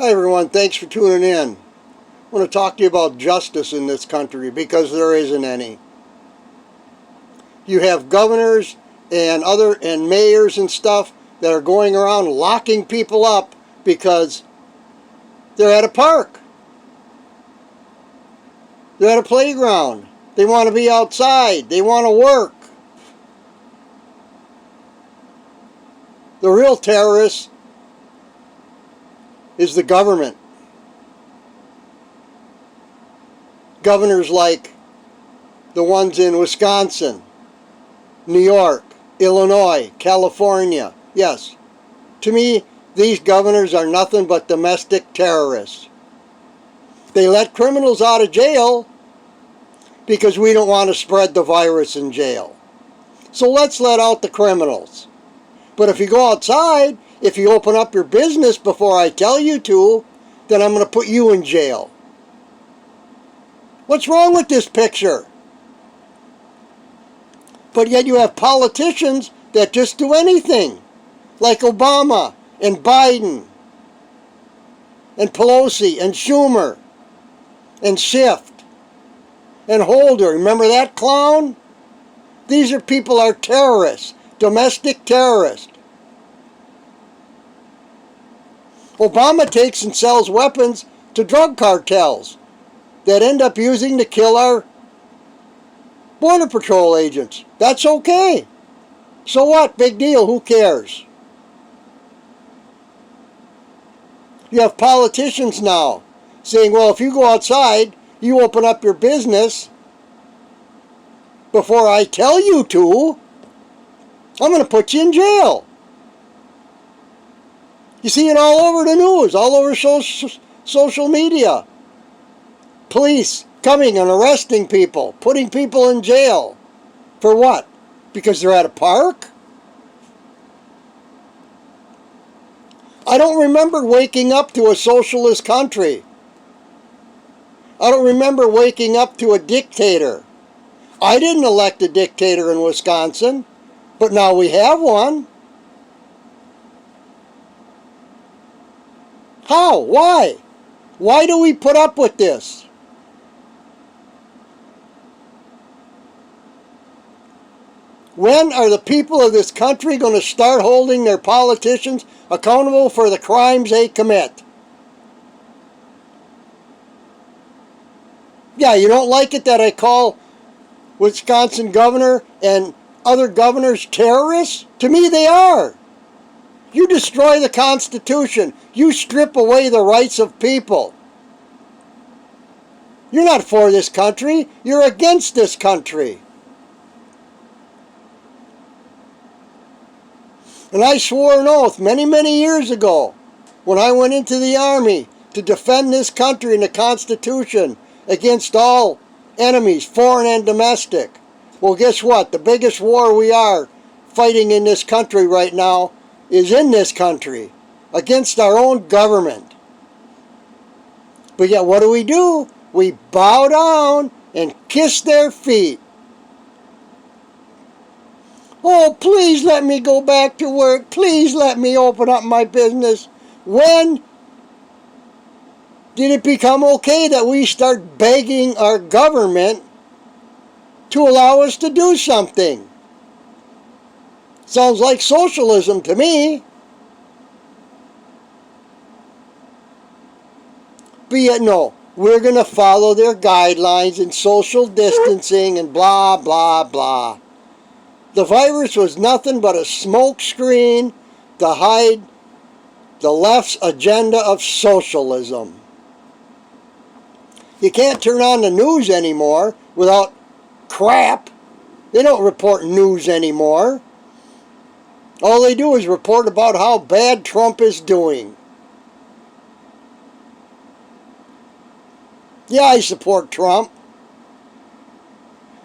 Hi everyone, thanks for tuning in. I want to talk to you about justice in this country because there isn't any. You have governors and mayors and stuff that are going around locking people up because they're at a park. They're at a playground. They want to be outside. They want to work. The real terrorist is the government. Governors like the ones in Wisconsin, New York, Illinois, California. Yes, to me, these governors are nothing but domestic terrorists. They let criminals out of jail because we don't want to spread the virus in jail. So let's let out the criminals. But if you go outside, if you open up your business before I tell you to, then I'm going to put you in jail. What's wrong with this picture? But yet you have politicians that just do anything, like Obama and Biden and Pelosi and Schumer and Schiff and Holder. Remember that clown? These are people are terrorists, domestic terrorists. Obama takes and sells weapons to drug cartels that end up using to kill our Border Patrol agents. That's okay. So what? Big deal. Who cares? You have politicians now saying, well, if you go outside, you open up your business before I tell you to, I'm going to put you in jail. You see it all over the news, all over social media. Police coming and arresting people, putting people in jail. For what? Because they're at a park? I don't remember waking up to a socialist country. I don't remember waking up to a dictator. I didn't elect a dictator in Wisconsin, but now we have one. How? Why? Why do we put up with this? When are the people of this country going to start holding their politicians accountable for the crimes they commit? Yeah, you don't like it that I call Wisconsin governor and other governors terrorists? To me, they are. You destroy the Constitution. You strip away the rights of people. You're not for this country. You're against this country. And I swore an oath many, many years ago when I went into the Army to defend this country and the Constitution against all enemies, foreign and domestic. Well, guess what? The biggest war we are fighting in this country right now is in this country against our own government. But yet what do? We bow down and kiss their feet. Oh, please let me go back to work. Please let me open up my business. When did it become okay that we start begging our government to allow us to do something? Sounds like socialism to me. But yet, no, we're going to follow their guidelines and social distancing and blah, blah, blah. The virus was nothing but a smokescreen to hide the left's agenda of socialism. You can't turn on the news anymore without crap. They don't report news anymore. All they do is report about how bad Trump is doing. Yeah, I support Trump.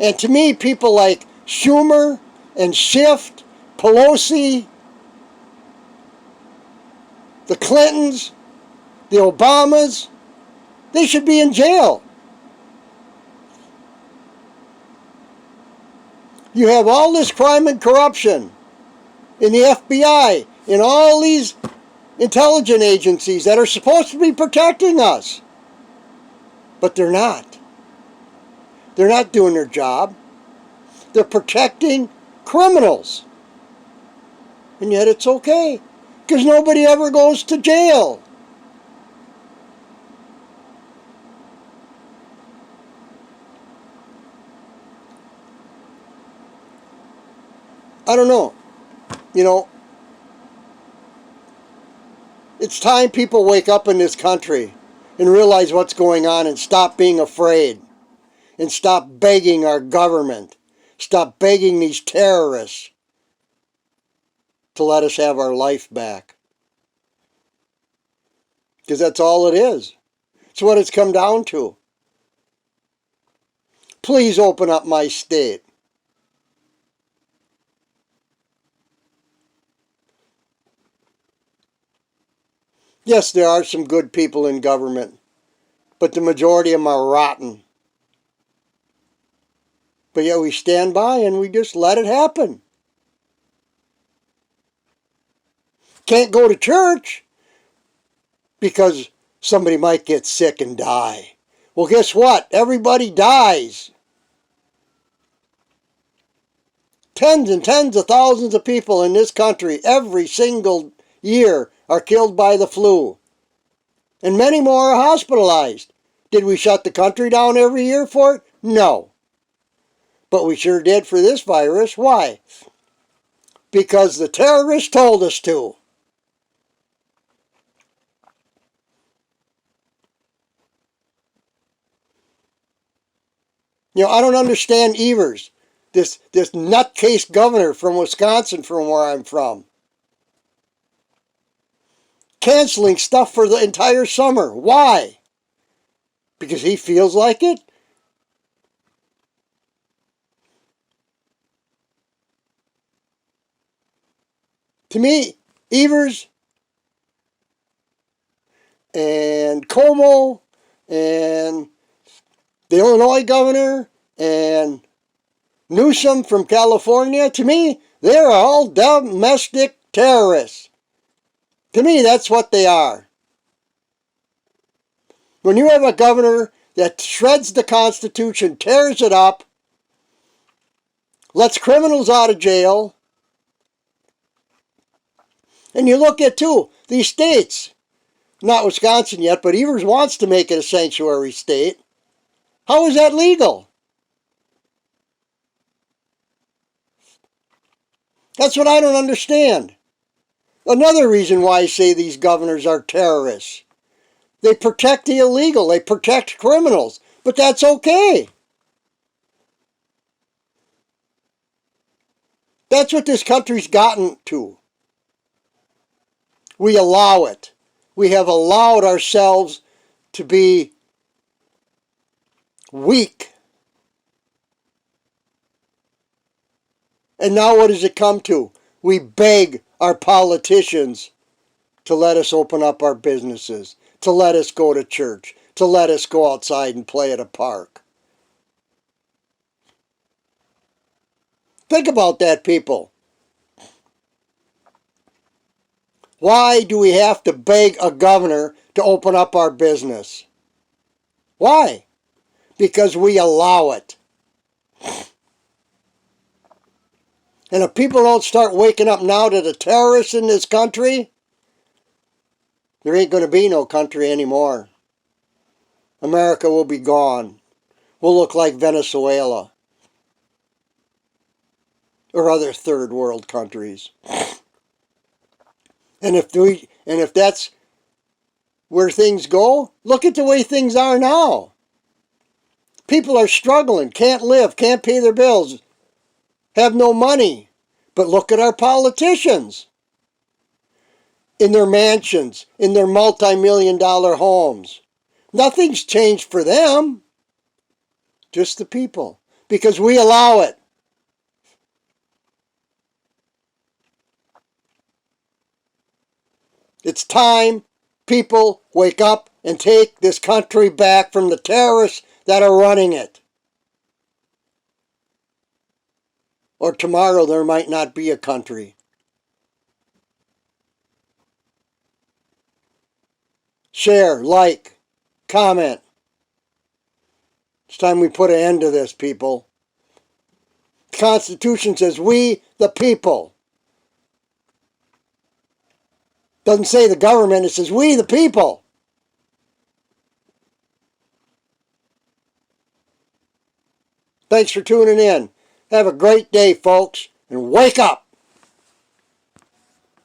And to me, people like Schumer and Schiff, Pelosi, the Clintons, the Obamas, they should be in jail. You have all this crime and corruption in the FBI, in all these intelligence agencies that are supposed to be protecting us. But they're not. They're not doing their job. They're protecting criminals. And yet it's okay, because nobody ever goes to jail. I don't know. You know, it's time people wake up in this country and realize what's going on and stop being afraid and stop begging our government, stop begging these terrorists to let us have our life back. Because that's all it is. It's what it's come down to. Please open up my state. Yes, there are some good people in government, but the majority of them are rotten. But yet we stand by and we just let it happen. Can't go to church because somebody might get sick and die. Well, guess what? Everybody dies. Tens and tens of thousands of people in this country every single year are killed by the flu. And many more are hospitalized. Did we shut the country down every year for it? No. But we sure did for this virus. Why? Because the terrorists told us to. You know, I don't understand Evers, this nutcase governor from Wisconsin, from where I'm from, canceling stuff for the entire summer. Why? Because he feels like it? To me, Evers and Cuomo and the Illinois governor and Newsom from California, to me, they're all domestic terrorists. To me, that's what they are. When you have a governor that shreds the Constitution, tears it up, lets criminals out of jail, and you look at, too, these states, not Wisconsin yet, but Evers wants to make it a sanctuary state. How is that legal? That's what I don't understand. Another reason why I say these governors are terrorists. They protect the illegal. They protect criminals. But that's okay. That's what this country's gotten to. We allow it. We have allowed ourselves to be weak. And now what does it come to? We beg our politicians to let us open up our businesses, to let us go to church, to let us go outside and play at a park. Think about that, people. Why do we have to beg a governor to open up our business? Why? Because we allow it. And if people don't start waking up now to the terrorists in this country, there ain't going to be no country anymore. America will be gone. We'll look like Venezuela or other third world countries. And if that's where things go, look at the way things are now. People are struggling, can't live, can't pay their bills, have no money. But look at our politicians. In their mansions, in their multi-million-dollar homes. Nothing's changed for them. Just the people. Because we allow it. It's time people wake up and take this country back from the terrorists that are running it. Or tomorrow there might not be a country. share, like, comment. It's time we put an end to this, people. The Constitution says we the people. Doesn't say the government, it says we the people. Thanks for tuning in. Have a great day, folks, and wake up.